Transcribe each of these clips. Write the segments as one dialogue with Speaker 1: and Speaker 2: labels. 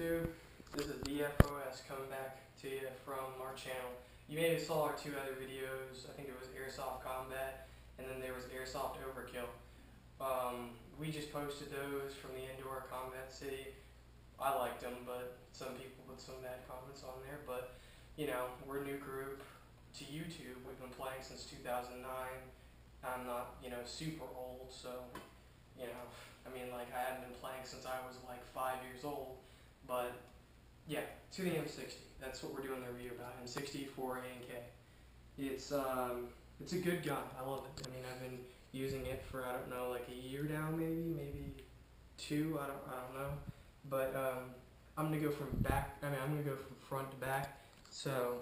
Speaker 1: YouTube. This is D.F.O.S coming back to you from our channel. You may have saw our two other videos. I think it was Airsoft Combat and then there was Airsoft Overkill. We just posted those from the Indoor Combat City. I liked them, but some people put some bad comments on there. But, you know, we're a new group to YouTube. We've been playing since 2009. I'm not, super old, so, I haven't been playing since I was like 5 years old. But, yeah, to the M60. That's what we're doing the review about. M60E4 A&K. It's a good gun. I love it. I've been using it for, I don't know, like a year now, maybe two. I don't know. But I'm gonna go from front to back. So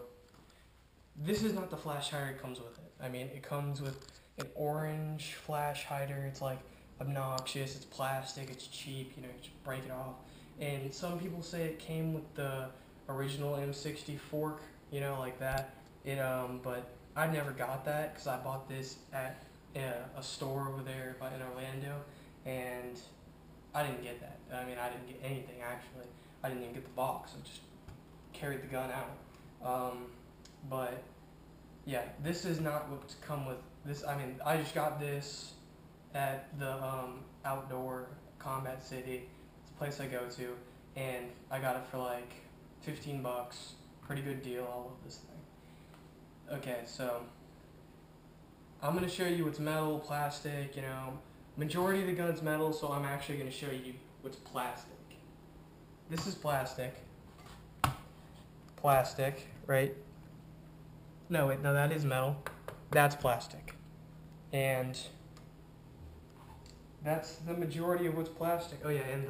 Speaker 1: this is not the flash hider it comes with it. It comes with an orange flash hider. It's like obnoxious. It's plastic. It's cheap. You just break it off. And some people say it came with the original M60 fork. Like that. But I never got that because I bought this at a store over there in Orlando, and I didn't get that. I didn't get anything actually. I didn't even get the box. I just carried the gun out. But yeah, this is not what's come with this. I just got this at the Outdoor Combat City. It's a place I go to, and I got it for like 15 bucks. Pretty good deal. I love this thing. Okay, so I'm gonna show you what's metal, plastic. Majority of the gun's metal, so I'm actually gonna show you what's plastic. This is plastic. Plastic, right? No, wait, no, that is metal. That's plastic. And that's the majority of what's plastic. Oh yeah, and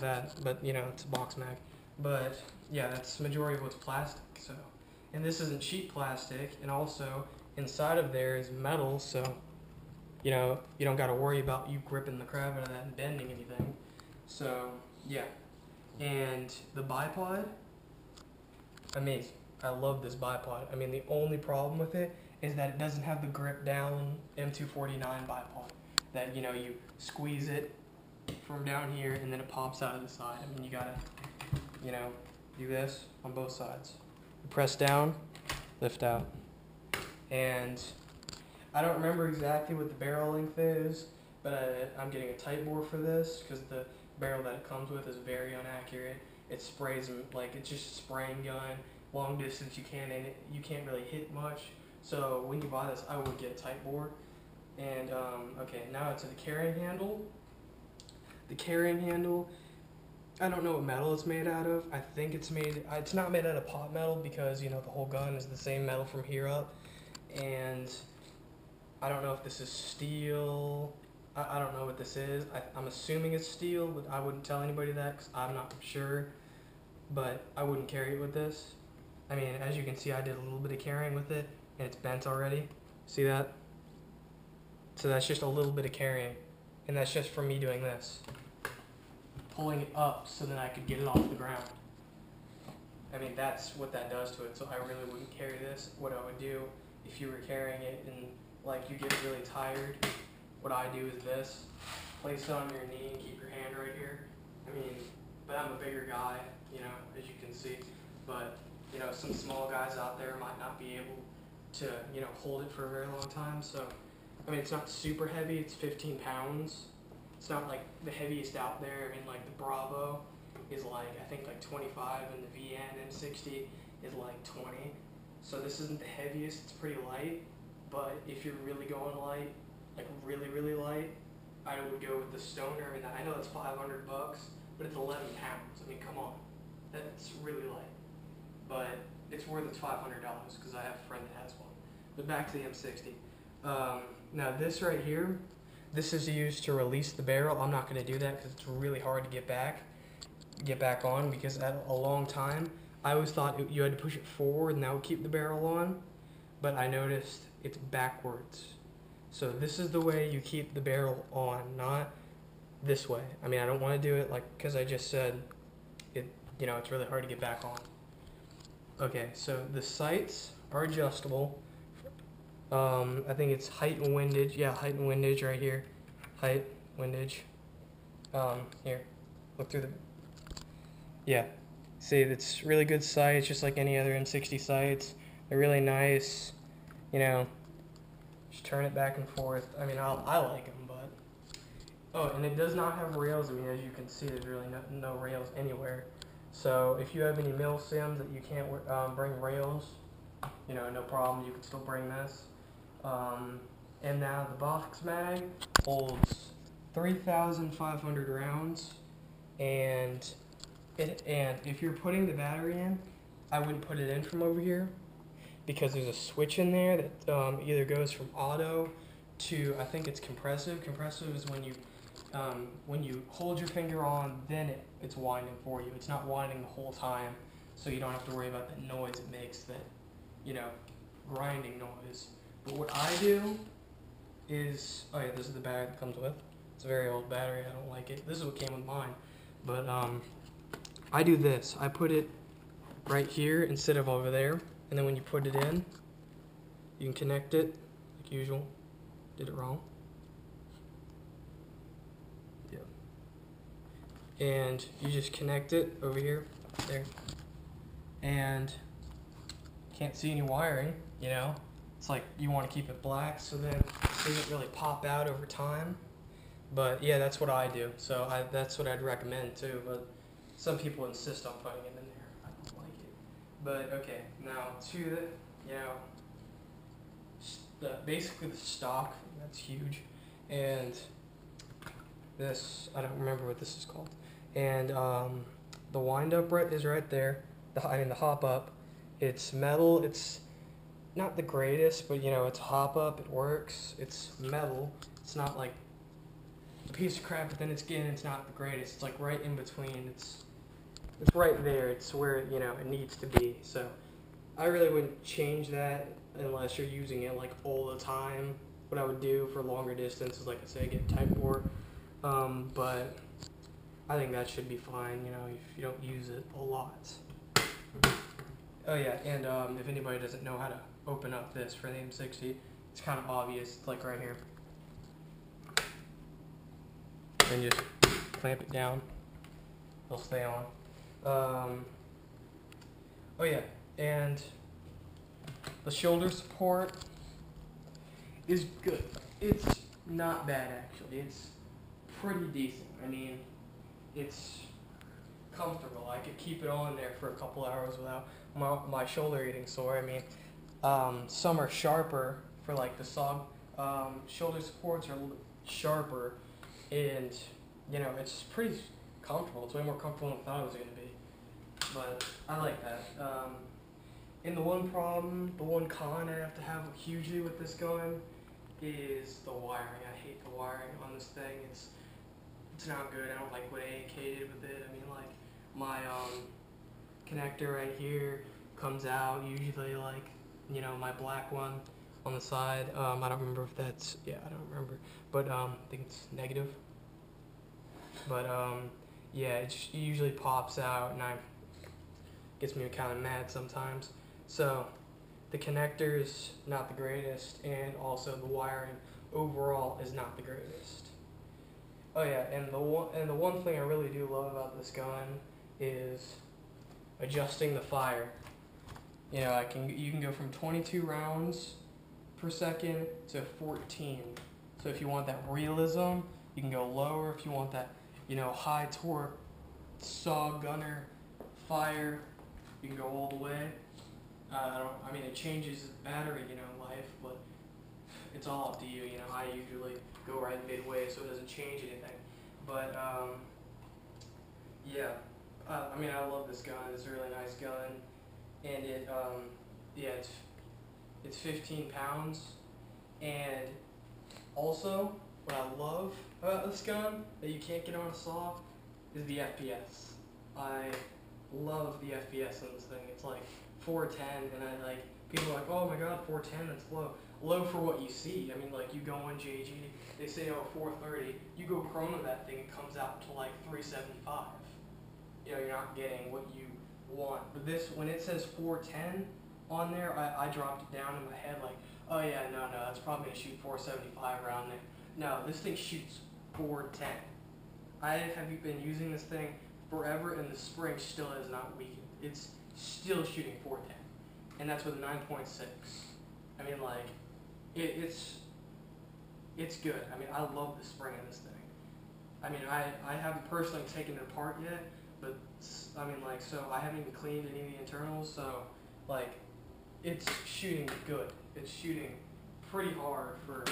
Speaker 1: that, but it's a box mag. But yeah, that's the majority of what's plastic. So, and this isn't cheap plastic, and also inside of there is metal, so you don't got to worry about you gripping the crap out of that and bending anything. So yeah, and the bipod, amazing. I love this bipod. The only problem with it is that it doesn't have the grip down M249 bipod. That you squeeze it from down here and then it pops out of the side. You gotta do this on both sides. Press down, lift out. And I don't remember exactly what the barrel length is, but I'm getting a tight bore for this because the barrel that it comes with is very inaccurate. It sprays like it's just a spraying gun. Long distance you can't really hit much. So when you buy this, I would get a tight bore. And okay, now to the carrying handle. The carrying handle, I don't know what metal it's made out of. I think it's not made out of pot metal because the whole gun is the same metal from here up. And I don't know if this is steel. I don't know what this is. I'm assuming it's steel, but I wouldn't tell anybody that because I'm not sure. But I wouldn't carry it with this. As you can see, I did a little bit of carrying with it, and it's bent already. See that? So that's just a little bit of carrying, and that's just from me doing this. Pulling it up so that I could get it off the ground. That's what that does to it, so I really wouldn't carry this. What I would do, if you were carrying it and you get really tired, what I do is this. Place it on your knee and keep your hand right here. But I'm a bigger guy, as you can see. But, some small guys out there might not be able to, hold it for a very long time. So, it's not super heavy. It's 15 pounds. It's not like the heaviest out there. Like the Bravo is I think 25, and the VN M60 is like 20. So this isn't the heaviest. It's pretty light. But if you're really going light, really, really light, I would go with the Stoner. I know it's 500 bucks, but it's 11 pounds. Come on. That's really light. But it's worth its $500 because I have a friend that has one. But back to the M60. Now this right here, this is used to release the barrel. I'm not going to do that because it's really hard to get back on because at a long time, I always thought you had to push it forward and that would keep the barrel on, but I noticed it's backwards. So this is the way you keep the barrel on, not this way. I don't want to do it because I just said it's really hard to get back on. Okay, so the sights are adjustable. I think it's height and windage. Yeah, height and windage right here. Height, windage. Here, look through Yeah, see, it's really good sights, just like any other M60 sights. They're really nice. You know, just turn it back and forth. I mean, I like them, but oh, and it does not have rails. I mean, as you can see, there's really no rails anywhere. So if you have any mil sims that you can't bring rails, you know, no problem. You can still bring this. And now the box mag holds 3,500 rounds, and if you're putting the battery in, I wouldn't put it in from over here because there's a switch in there that either goes from auto to, I think it's compressive. Compressive is when you hold your finger on, then it's winding for you. It's not winding the whole time, so you don't have to worry about that noise it makes, that, you know, grinding noise. But what I do is, oh yeah, this is the battery that comes with. It's a very old battery. I don't like it. This is what came with mine. But I do this. I put it right here instead of over there, and then when you put it in, you can connect it like usual. Did it wrong? Yeah. And you just connect it over here, there, and can't see any wiring. You know, it's like you want to keep it black so then it doesn't really pop out over time. But yeah, that's what I do. So that's what I'd recommend too. But some people insist on putting it in there. I don't like it. But okay, now to the, you know, basically the stock. That's huge, and this, I don't remember what this is called. And the wind up is right there. The hop up. It's metal. It's not the greatest, but you know, it's a hop up. It works. It's metal. It's not like a piece of crap, but then it's not the greatest. It's like right in between. It's right there. It's where, you know, it needs to be. So I really wouldn't change that unless you're using it like all the time. What I would do for longer distances, like I say, get Type 4. But I think that should be fine, you know, if you don't use it a lot. Oh yeah, and if anybody doesn't know how to open up this for the M60, it's kind of obvious. It's like right here. And just clamp it down. It'll stay on. Oh yeah, and the shoulder support is good. It's not bad actually. It's pretty decent. I mean, it's comfortable. I could keep it on there for a couple hours without my shoulder getting sore. I mean, some are sharper for like the shoulder supports are a little sharper, and you know, it's pretty comfortable. It's way more comfortable than I thought it was going to be. But I like that. And the one con I have to have hugely with this gun is the wiring. I hate the wiring on this thing. It's not good. I don't like what A&K did with it. I mean, like, my connector right here comes out usually, like, you know, my black one on the side. I don't remember if that's, yeah, I don't remember. But I think it's negative. But yeah, it usually pops out, and gets me kind of mad sometimes. So the connector is not the greatest, and also the wiring overall is not the greatest. Oh yeah, and the one thing I really do love about this gun is adjusting the fire. You know, you can go from 22 rounds per second to 14. So if you want that realism, you can go lower. If you want that, you know, high torque saw gunner fire, you can go all the way. I mean, it changes battery, you know, life, but it's all up to you. You know, I usually go right midway, so it doesn't change anything. But yeah, I mean, I love this gun. It's a really nice gun, and yeah, it's 15 pounds. And also, what I love about this gun that you can't get on a saw is the FPS. I love the FPS on this thing. It's like 410, and people are like, oh my god, 410, that's low. Low for what you see. I mean, like, you go on JG, they say, oh, 430. You go chrono that thing, it comes out to like 375. You know, you're not getting what you want. But this, when it says 410 on there, I dropped it down in my head like, oh yeah, no, that's probably gonna shoot 475 around there. No, this thing shoots 410. I have been using this thing forever, and the spring still has not weakened. It's still shooting 410, and that's with 9.6. I mean, like, it's good. I mean, I love the spring in this thing. I mean, I haven't personally taken it apart yet, but I mean, like, so I haven't even cleaned any of the internals, so like, it's shooting good. It's shooting pretty hard for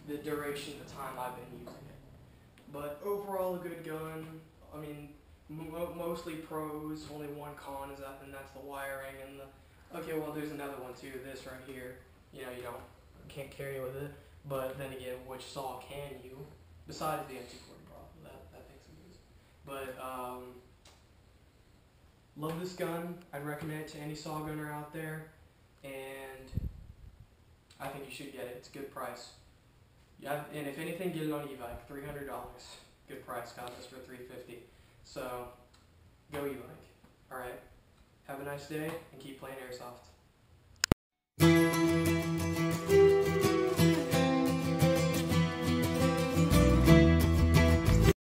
Speaker 1: the duration of the time I've been using it. But overall, a good gun. I mean, mostly pros. Only one con is that, and that's the wiring and the. Okay, well, there's another one too. This right here. You know, can't carry it with it. But then again, which saw can you? Besides the M240 problem, that thing's amazing. But love this gun. I'd recommend it to any saw gunner out there, and I think you should get it. It's a good price. Yeah, and if anything, get it on e-bike. $300. Good price. Got this for $350. So go e-bike. All right. Have a nice day and keep playing airsoft.